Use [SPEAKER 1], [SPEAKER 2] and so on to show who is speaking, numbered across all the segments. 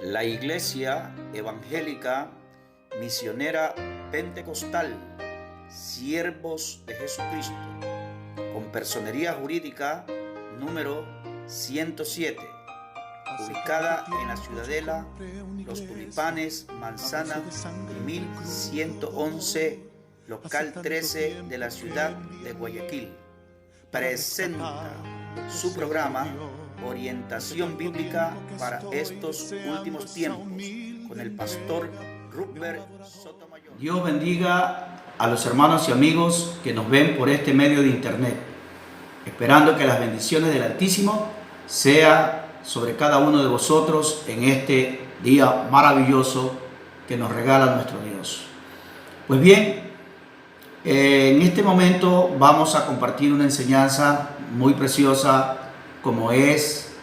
[SPEAKER 1] La Iglesia Evangélica Misionera Pentecostal, Siervos de Jesucristo, con personería jurídica número 107, ubicada en la Ciudadela Los Tulipanes, Manzana 1111, local 13 de la ciudad de Guayaquil, presenta su programa Orientación Bíblica para estos últimos tiempos con el pastor Rupert Sotomayor. Dios bendiga a los hermanos y amigos que nos ven por este medio de internet, esperando que las bendiciones del Altísimo sea sobre cada uno de vosotros en este día maravilloso que nos regala nuestro Dios. Pues bien, en este momento vamos a compartir una enseñanza muy preciosa como es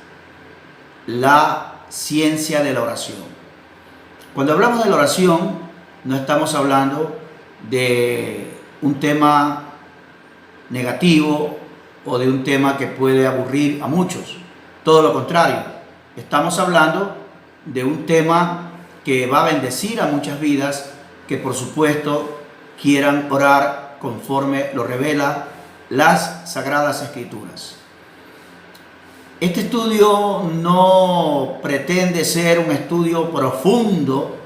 [SPEAKER 1] la ciencia de la oración. Cuando hablamos de la oración, no estamos hablando de un tema negativo o de un tema que puede aburrir a muchos. Todo lo contrario, estamos hablando de un tema que va a bendecir a muchas vidas que por supuesto quieran orar conforme lo revela las Sagradas Escrituras. Este estudio no pretende ser un estudio profundo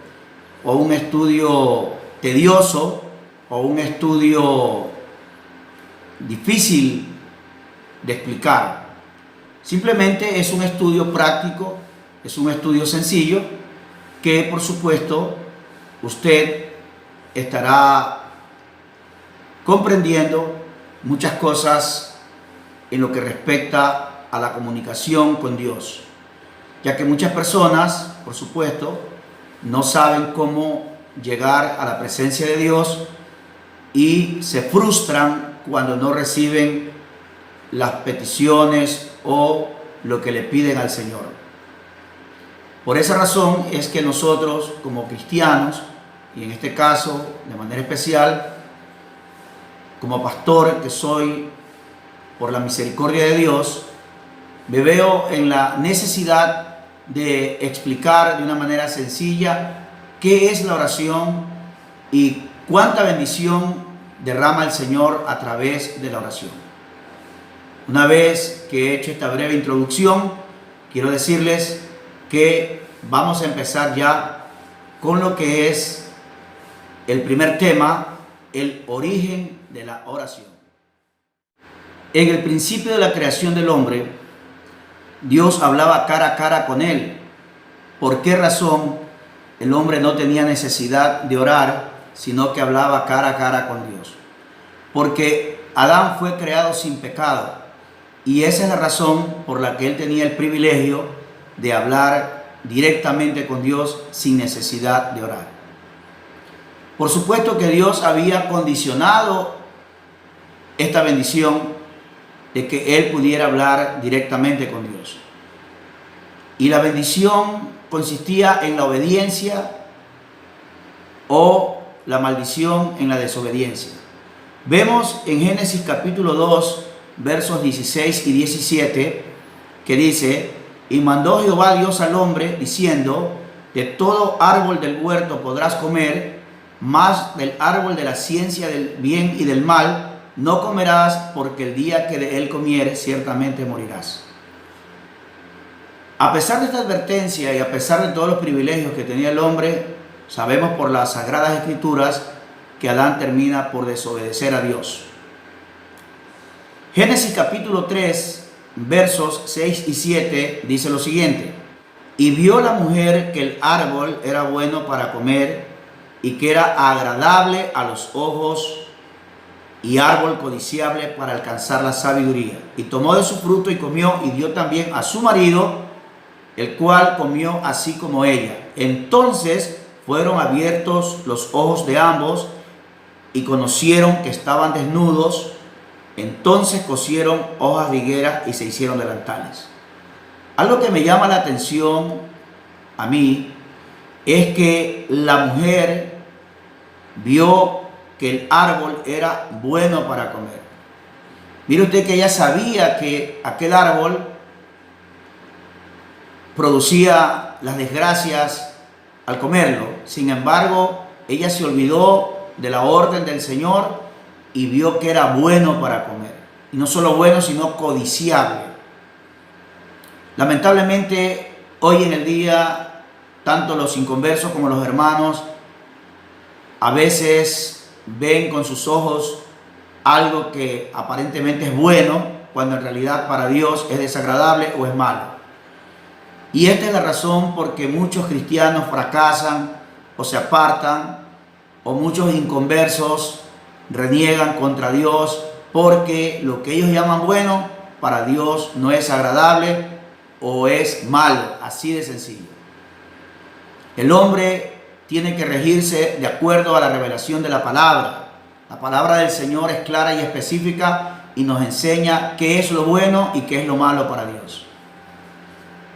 [SPEAKER 1] o un estudio tedioso o un estudio difícil de explicar. Simplemente es un estudio práctico, es un estudio sencillo que por supuesto usted estará comprendiendo muchas cosas en lo que respecta a la comunicación con Dios, ya que muchas personas, por supuesto, no saben cómo llegar a la presencia de Dios y se frustran cuando no reciben las peticiones o lo que le piden al Señor. Por esa razón es que nosotros como cristianos, y en este caso de manera especial, como pastor que soy por la misericordia de Dios, me veo en la necesidad de explicar de una manera sencilla qué es la oración y cuánta bendición derrama el Señor a través de la oración. Una vez que he hecho esta breve introducción, quiero decirles que vamos a empezar ya con lo que es el primer tema, el origen de la oración. En el principio de la creación del hombre, Dios hablaba cara a cara con él. ¿Por qué razón el hombre no tenía necesidad de orar, sino que hablaba cara a cara con Dios? Porque Adán fue creado sin pecado y esa es la razón por la que él tenía el privilegio de hablar directamente con Dios sin necesidad de orar. Por supuesto que Dios había condicionado esta bendición de que él pudiera hablar directamente con Dios. Y la bendición consistía en la obediencia o la maldición en la desobediencia. Vemos en Génesis capítulo 2, versos 16 y 17, que dice: y mandó Jehová Dios al hombre, diciendo: de todo árbol del huerto podrás comer, mas del árbol de la ciencia del bien y del mal no comerás, porque el día que de él comieres, ciertamente morirás. A pesar de esta advertencia y a pesar de todos los privilegios que tenía el hombre, sabemos por las Sagradas Escrituras que Adán termina por desobedecer a Dios. Génesis capítulo 3, versos 6 y 7 dice lo siguiente: y vio la mujer que el árbol era bueno para comer y que era agradable a los ojos y árbol codiciable para alcanzar la sabiduría. Y tomó de su fruto y comió, y dio también a su marido, el cual comió así como ella. Entonces fueron abiertos los ojos de ambos, y conocieron que estaban desnudos. Entonces cosieron hojas de higuera y se hicieron delantales. Algo que me llama la atención a mí es que la mujer vio que el árbol era bueno para comer. Mire usted que ella sabía que aquel árbol producía las desgracias al comerlo. Sin embargo, ella se olvidó de la orden del Señor y vio que era bueno para comer. Y no solo bueno, sino codiciable. Lamentablemente, hoy en el día, tanto los inconversos como los hermanos a veces ven con sus ojos algo que aparentemente es bueno, cuando en realidad para Dios es desagradable o es malo. Y esta es la razón por que muchos cristianos fracasan o se apartan, o muchos inconversos reniegan contra Dios, porque lo que ellos llaman bueno para Dios no es agradable o es malo, así de sencillo. El hombre tiene que regirse de acuerdo a la revelación de la palabra. La palabra del Señor es clara y específica y nos enseña qué es lo bueno y qué es lo malo para Dios.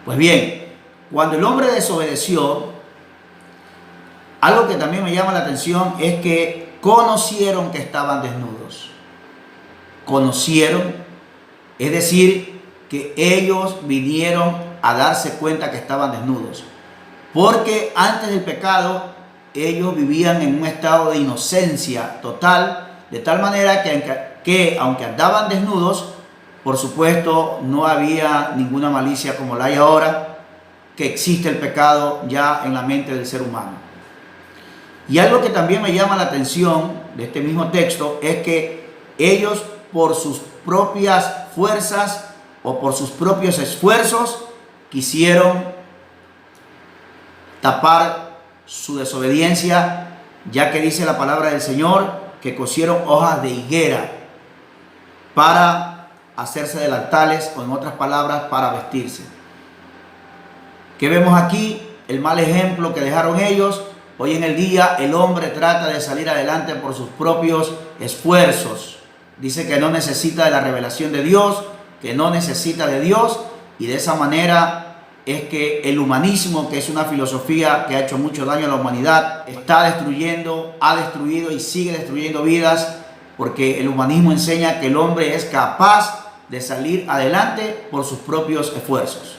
[SPEAKER 1] Pues bien, cuando el hombre desobedeció, algo que también me llama la atención es que conocieron que estaban desnudos. Conocieron, es decir, que ellos vinieron a darse cuenta que estaban desnudos. Porque antes del pecado, ellos vivían en un estado de inocencia total, de tal manera que aunque andaban desnudos, por supuesto, no había ninguna malicia como la hay ahora, que existe el pecado ya en la mente del ser humano. Y algo que también me llama la atención de este mismo texto es que ellos, por sus propias fuerzas o por sus propios esfuerzos, quisieron tapar su desobediencia, ya que dice la palabra del Señor que cosieron hojas de higuera para hacerse delantales, o en otras palabras, para vestirse. ¿Qué vemos aquí? El mal ejemplo que dejaron ellos. Hoy en el día el hombre trata de salir adelante por sus propios esfuerzos. Dice que no necesita de la revelación de Dios, que no necesita de Dios, y de esa manera es que el humanismo, que es una filosofía que ha hecho mucho daño a la humanidad, está destruyendo, ha destruido y sigue destruyendo vidas, porque el humanismo enseña que el hombre es capaz de salir adelante por sus propios esfuerzos.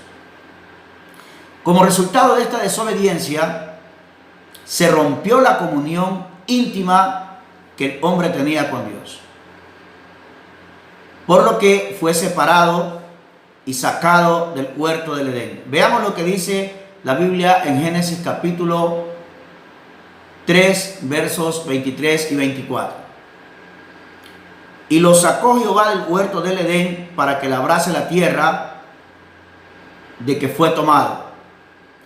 [SPEAKER 1] Como resultado de esta desobediencia, se rompió la comunión íntima que el hombre tenía con Dios, por lo que fue separado y sacado del huerto del Edén. Veamos lo que dice la Biblia en Génesis capítulo 3, versos 23 y 24. Y lo sacó Jehová del huerto del Edén para que labrase la tierra de que fue tomado.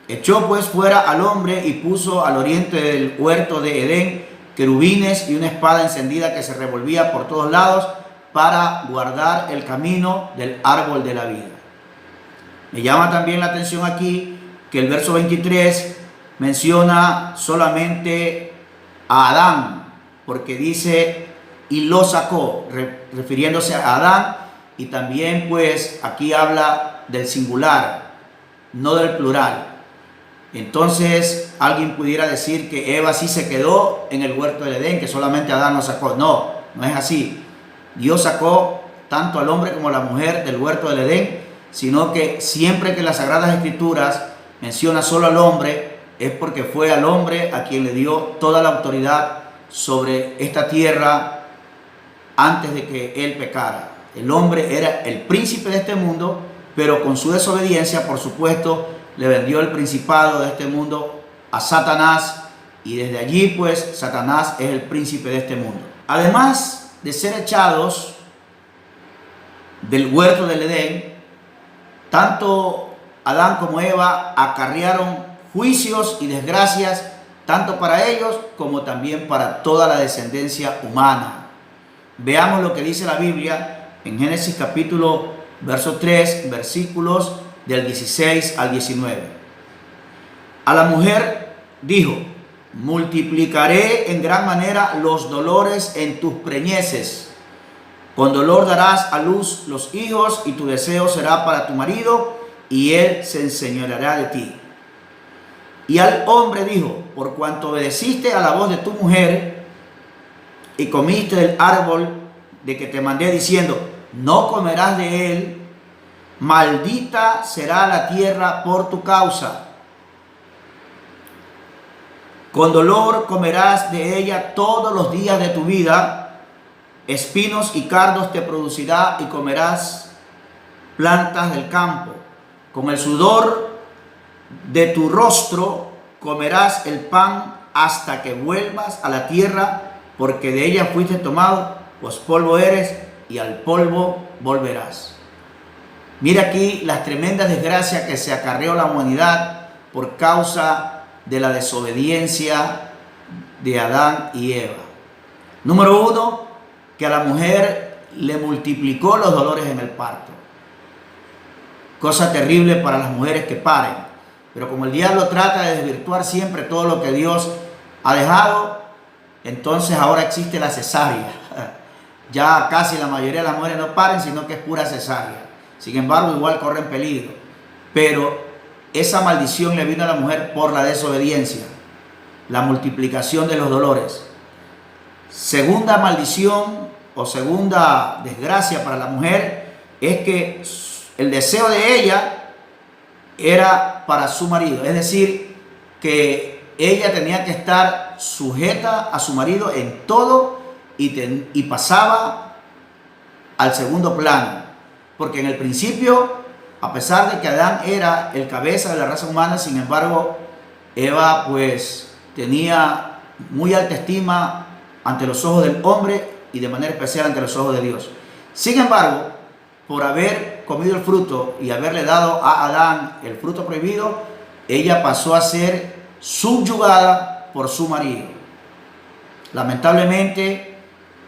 [SPEAKER 1] Echó pues fuera al hombre y puso al oriente del huerto de Edén querubines y una espada encendida que se revolvía por todos lados para guardar el camino del árbol de la vida. Me llama también la atención aquí que el verso 23 menciona solamente a Adán, porque dice y lo sacó, refiriéndose a Adán, y también pues aquí habla del singular, no del plural. Entonces alguien pudiera decir que Eva sí se quedó en el huerto del Edén, que solamente Adán lo sacó. No, no es así. Dios sacó tanto al hombre como a la mujer del huerto del Edén, sino que siempre que las Sagradas Escrituras menciona solo al hombre, es porque fue al hombre a quien le dio toda la autoridad sobre esta tierra antes de que él pecara. El hombre era el príncipe de este mundo, pero con su desobediencia, por supuesto, le vendió el principado de este mundo a Satanás, y desde allí pues Satanás es el príncipe de este mundo. Además de ser echados del huerto del Edén, tanto Adán como Eva acarrearon juicios y desgracias tanto para ellos como también para toda la descendencia humana. Veamos lo que dice la Biblia en Génesis capítulo verso 3, versículos del 16 al 19. A la mujer dijo: multiplicaré en gran manera los dolores en tus preñeces. Con dolor darás a luz los hijos, y tu deseo será para tu marido, y él se enseñoreará de ti. Y al hombre dijo: por cuanto obedeciste a la voz de tu mujer, y comiste del árbol de que te mandé diciendo, no comerás de él, maldita será la tierra por tu causa. Con dolor comerás de ella todos los días de tu vida, espinos y cardos te producirá y comerás plantas del campo. Con el sudor de tu rostro comerás el pan hasta que vuelvas a la tierra, porque de ella fuiste tomado, pues polvo eres y al polvo volverás. Mira aquí las tremendas desgracias que se acarreó la humanidad por causa de la desobediencia de Adán y Eva. Número uno, que a la mujer le multiplicó los dolores en el parto. Cosa terrible para las mujeres que paren. Pero como el diablo trata de desvirtuar siempre todo lo que Dios ha dejado, entonces ahora existe la cesárea. Ya casi la mayoría de las mujeres no paren, sino que es pura cesárea. Sin embargo, igual corren peligro. Pero esa maldición le vino a la mujer por la desobediencia, la multiplicación de los dolores. Segunda maldición o segunda desgracia para la mujer es que el deseo de ella era para su marido. Es decir, que ella tenía que estar sujeta a su marido en todo y pasaba al segundo plano. Porque en el principio, a pesar de que Adán era el cabeza de la raza humana, sin embargo, Eva pues tenía muy alta estima ante los ojos del hombre y de manera especial ante los ojos de Dios. Sin embargo, por haber comido el fruto y haberle dado a Adán el fruto prohibido, ella pasó a ser subyugada por su marido. Lamentablemente,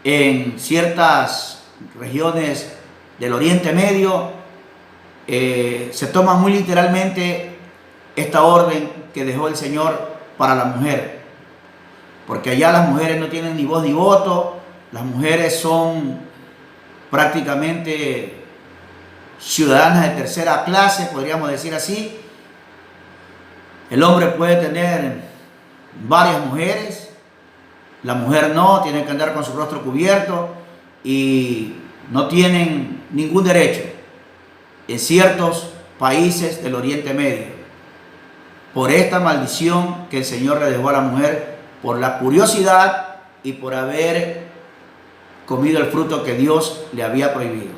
[SPEAKER 1] en ciertas regiones del Oriente Medio se toma muy literalmente esta orden que dejó el Señor para la mujer, porque allá las mujeres no tienen ni voz ni voto. Las mujeres son prácticamente ciudadanas de tercera clase, podríamos decir así. El hombre puede tener varias mujeres, la mujer no, tiene que andar con su rostro cubierto y no tienen ningún derecho en ciertos países del Oriente Medio, por esta maldición que el Señor le dejó a la mujer, por la curiosidad y por haber comido el fruto que Dios le había prohibido.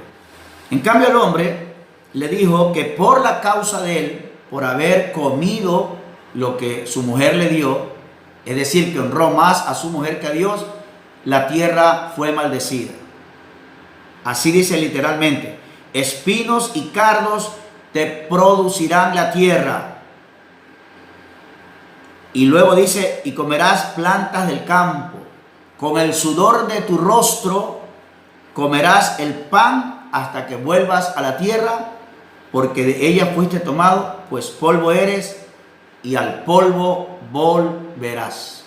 [SPEAKER 1] En cambio, el hombre le dijo que por la causa de él, por haber comido lo que su mujer le dio, es decir, que honró más a su mujer que a Dios, la tierra fue maldecida. Así dice literalmente: espinos y cardos te producirán la tierra. Y luego dice: y comerás plantas del campo. Con el sudor de tu rostro comerás el pan hasta que vuelvas a la tierra, porque de ella fuiste tomado, pues polvo eres y al polvo volverás.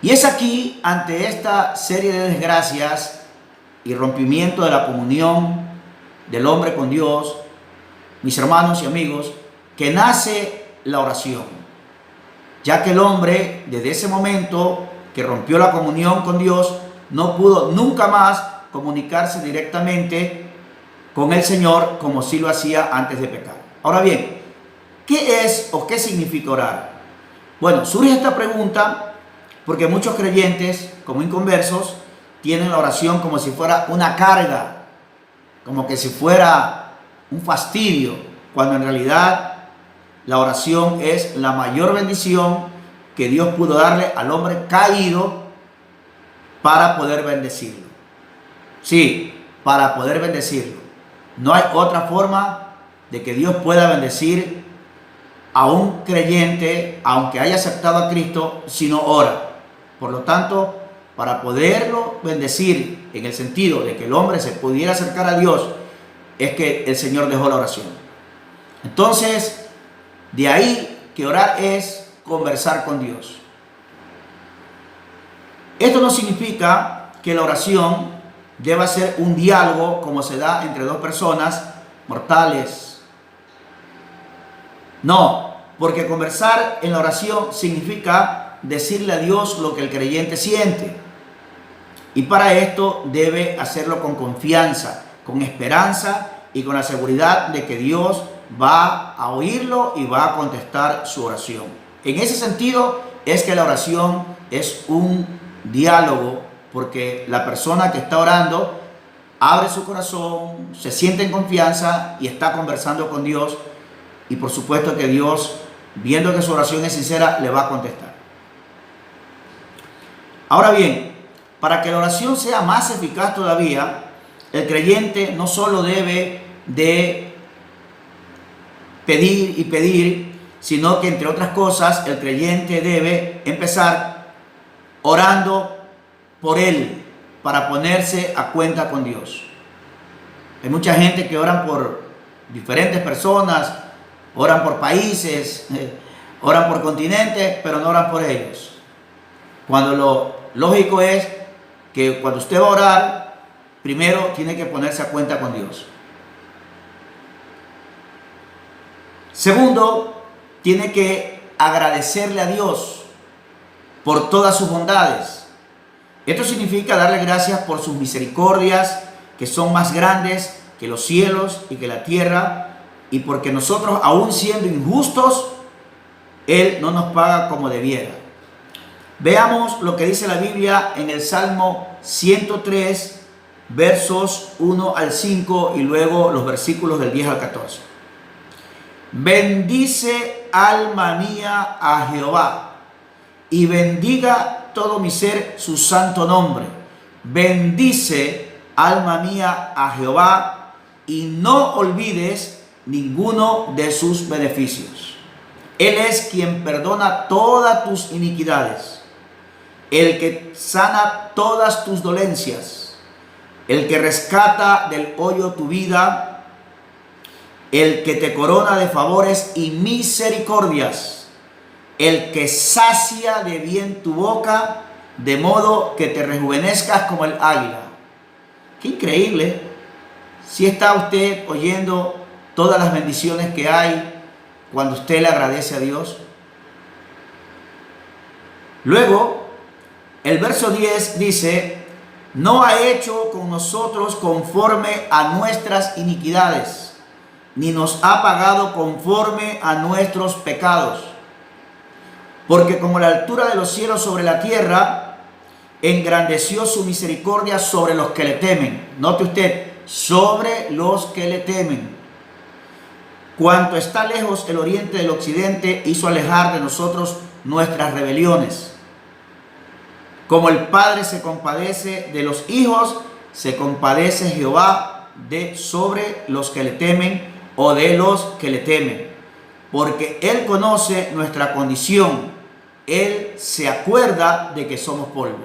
[SPEAKER 1] Y es aquí, ante esta serie de desgracias y rompimiento de la comunión del hombre con Dios, mis hermanos y amigos, que nace la oración, ya que el hombre, desde ese momento que rompió la comunión con Dios, no pudo nunca más comunicarse directamente con el Señor como sí lo hacía antes de pecar. Ahora bien, ¿qué es o qué significa orar? Bueno, surge esta pregunta porque muchos creyentes, como inconversos, tienen la oración como si fuera una carga, como que si fuera un fastidio, cuando en realidad la oración es la mayor bendición que Dios pudo darle al hombre caído para poder bendecirlo. Sí, para poder bendecirlo. No hay otra forma de que Dios pueda bendecir a un creyente, aunque haya aceptado a Cristo, si no ora. Por lo tanto, para poderlo bendecir, en el sentido de que el hombre se pudiera acercar a Dios, es que el Señor dejó la oración. Entonces, de ahí que orar es conversar con Dios. Esto no significa que la oración deba ser un diálogo como se da entre dos personas mortales. No, porque conversar en la oración significa decirle a Dios lo que el creyente siente. Y para esto debe hacerlo con confianza, con esperanza y con la seguridad de que Dios va a oírlo y va a contestar su oración. En ese sentido es que la oración es un diálogo, porque la persona que está orando abre su corazón, se siente en confianza y está conversando con Dios, y por supuesto que Dios, viendo que su oración es sincera, le va a contestar. Ahora bien, para que la oración sea más eficaz todavía, el creyente no solo debe de pedir y pedir, sino que entre otras cosas el creyente debe empezar orando por él, para ponerse a cuenta con Dios. Hay mucha gente que oran por diferentes personas, oran por países, oran por continentes, pero no oran por ellos. Cuando lo lógico es que cuando usted va a orar, primero tiene que ponerse a cuenta con Dios. Segundo, tiene que agradecerle a Dios por todas sus bondades. Esto significa darle gracias por sus misericordias, que son más grandes que los cielos y que la tierra, y porque nosotros, aún siendo injustos, Él no nos paga como debiera. Veamos lo que dice la Biblia en el Salmo 103, versos 1 al 5 y luego los versículos del 10 al 14. Bendice, alma mía, a Jehová, y bendiga todo mi ser su santo nombre. Bendice, alma mía, a Jehová, y no olvides ninguno de sus beneficios. Él es quien perdona todas tus iniquidades, el que sana todas tus dolencias, el que rescata del hoyo tu vida, el que te corona de favores y misericordias, el que sacia de bien tu boca, de modo que te rejuvenezcas como el águila. Qué increíble. Si está usted oyendo todas las bendiciones que hay cuando usted le agradece a Dios. Luego, el verso 10 dice: no ha hecho con nosotros conforme a nuestras iniquidades, ni nos ha pagado conforme a nuestros pecados. Porque como la altura de los cielos sobre la tierra, engrandeció su misericordia sobre los que le temen. Note usted, sobre los que le temen. Cuanto está lejos el oriente del occidente, hizo alejar de nosotros nuestras rebeliones. Como el Padre se compadece de los hijos, se compadece Jehová de sobre los que le temen, o de los que le temen, porque Él conoce nuestra condición, Él se acuerda de que somos polvo.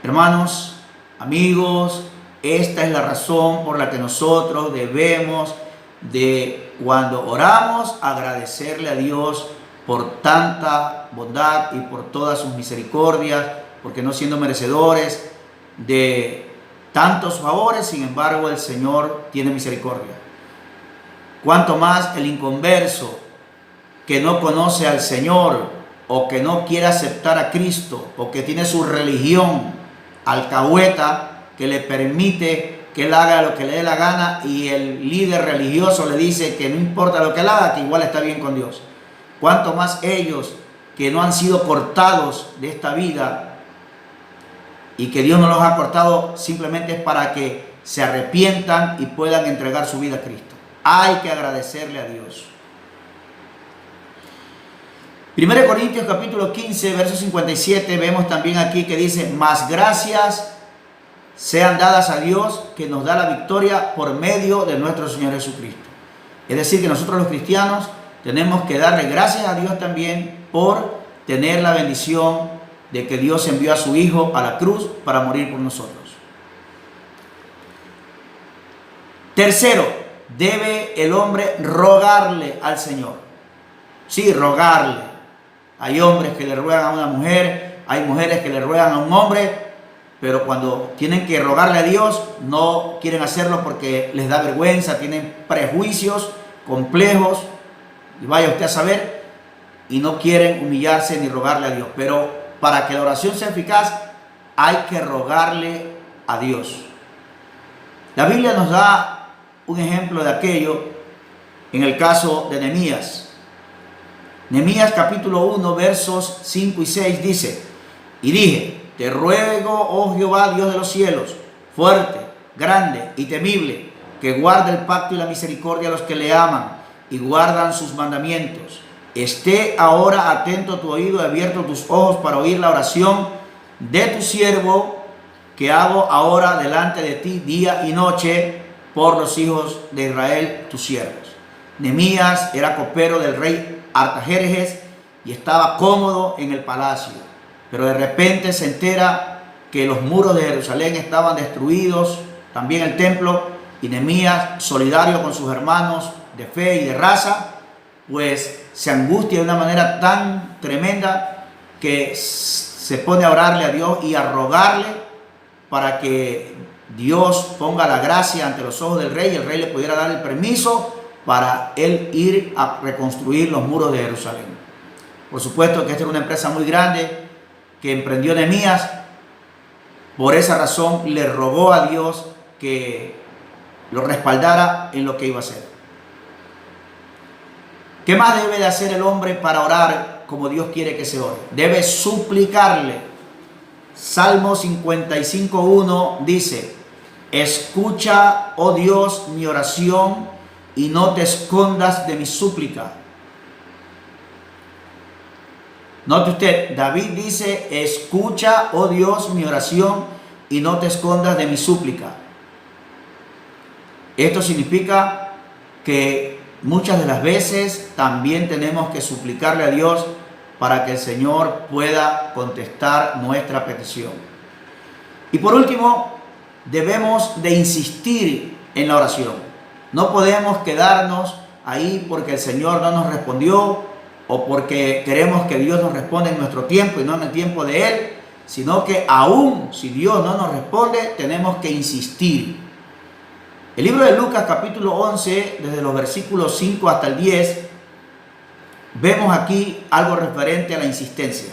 [SPEAKER 1] Hermanos, amigos, esta es la razón por la que nosotros debemos de, cuando oramos, agradecerle a Dios por tanta bondad y por todas sus misericordias, porque no siendo merecedores de tantos favores, sin embargo el Señor tiene misericordia. Cuanto más el inconverso que no conoce al Señor, o que no quiere aceptar a Cristo, o que tiene su religión alcahueta que le permite que él haga lo que le dé la gana, y el líder religioso le dice que no importa lo que él haga, que igual está bien con Dios. Cuanto más ellos que no han sido cortados de esta vida, y que Dios no los ha cortado simplemente es para que se arrepientan y puedan entregar su vida a Cristo. Hay que agradecerle a Dios. 1 Corintios capítulo 15, verso 57, vemos también aquí que dice: mas gracias sean dadas a Dios, que nos da la victoria por medio de nuestro Señor Jesucristo. Es decir, que nosotros los cristianos tenemos que darle gracias a Dios también por tener la bendición de que Dios envió a su Hijo a la cruz para morir por nosotros. Tercero, debe el hombre rogarle al Señor. Sí, rogarle. Hay hombres que le ruegan a una mujer, hay mujeres que le ruegan a un hombre, pero cuando tienen que rogarle a Dios, no quieren hacerlo porque les da vergüenza, tienen prejuicios complejos, y vaya usted a saber, y no quieren humillarse ni rogarle a Dios. Pero para que la oración sea eficaz, hay que rogarle a Dios. La Biblia nos da un ejemplo de aquello en el caso de Nehemías. Nehemías capítulo 1 versos 5 y 6 dice: y dije, te ruego, oh Jehová, Dios de los cielos, fuerte, grande y temible, que guarde el pacto y la misericordia a los que le aman y guardan sus mandamientos. Esté ahora atento tu oído y abierto tus ojos para oír la oración de tu siervo que hago ahora delante de ti día y noche por los hijos de Israel, tus siervos. Nehemías era copero del rey Artajerjes y estaba cómodo en el palacio, pero de repente se entera que los muros de Jerusalén estaban destruidos, también el templo, y Nehemías, solidario con sus hermanos de fe y de raza, pues se angustia de una manera tan tremenda que se pone a orarle a Dios y a rogarle para que Dios ponga la gracia ante los ojos del rey y el rey le pudiera dar el permiso para él ir a reconstruir los muros de Jerusalén. Por supuesto que esta era una empresa muy grande que emprendió Nehemías. Por esa razón le rogó a Dios que lo respaldara en lo que iba a hacer. ¿Qué más debe de hacer el hombre para orar como Dios quiere que se ore? Debe suplicarle. Salmo 55:1 dice: escucha, oh Dios, mi oración y no te escondas de mi súplica. Note usted, David dice: escucha, oh Dios, mi oración y no te escondas de mi súplica. Esto significa que muchas de las veces también tenemos que suplicarle a Dios para que el Señor pueda contestar nuestra petición. Y por último, debemos de insistir en la oración. No podemos quedarnos ahí porque el Señor no nos respondió o porque queremos que Dios nos responda en nuestro tiempo y no en el tiempo de Él, sino que aún si Dios no nos responde, tenemos que insistir. El libro de Lucas capítulo 11, desde los versículos 5 hasta el 10, vemos aquí algo referente a la insistencia.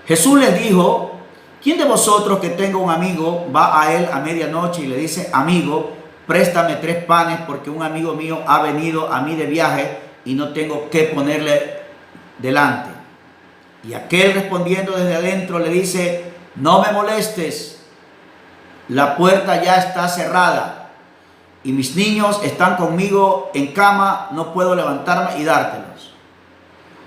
[SPEAKER 1] Jesús les dijo: ¿quién de vosotros que tenga un amigo va a él a medianoche y le dice: amigo, préstame 3 panes porque un amigo mío ha venido a mí de viaje y no tengo qué ponerle delante? Y aquel respondiendo desde adentro le dice: no me molestes, la puerta ya está cerrada y mis niños están conmigo en cama, no puedo levantarme y dártelos.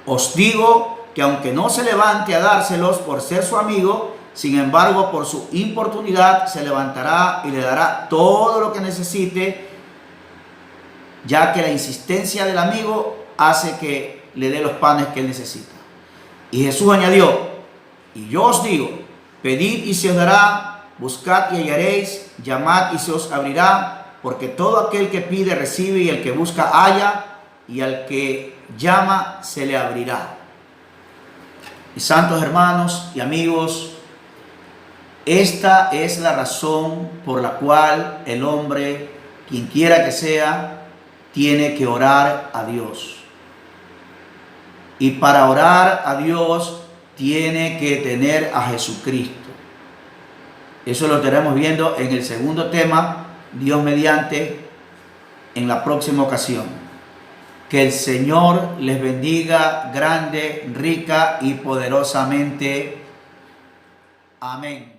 [SPEAKER 1] Os digo que aunque no se levante a dárselos por ser su amigo, sin embargo por su importunidad se levantará y le dará todo lo que necesite, ya que la insistencia del amigo hace que le dé los panes que él necesita. Y Jesús añadió: y yo os digo, pedid y se os dará, buscad y hallaréis, llamad y se os abrirá, porque todo aquel que pide recibe, y el que busca halla, y al que llama se le abrirá. Mis santos hermanos y amigos, esta es la razón por la cual el hombre, quien quiera que sea, tiene que orar a Dios. Y para orar a Dios tiene que tener a Jesucristo. Eso lo estaremos viendo en el segundo tema, Dios mediante, en la próxima ocasión. Que el Señor les bendiga grande, rica y poderosamente. Amén.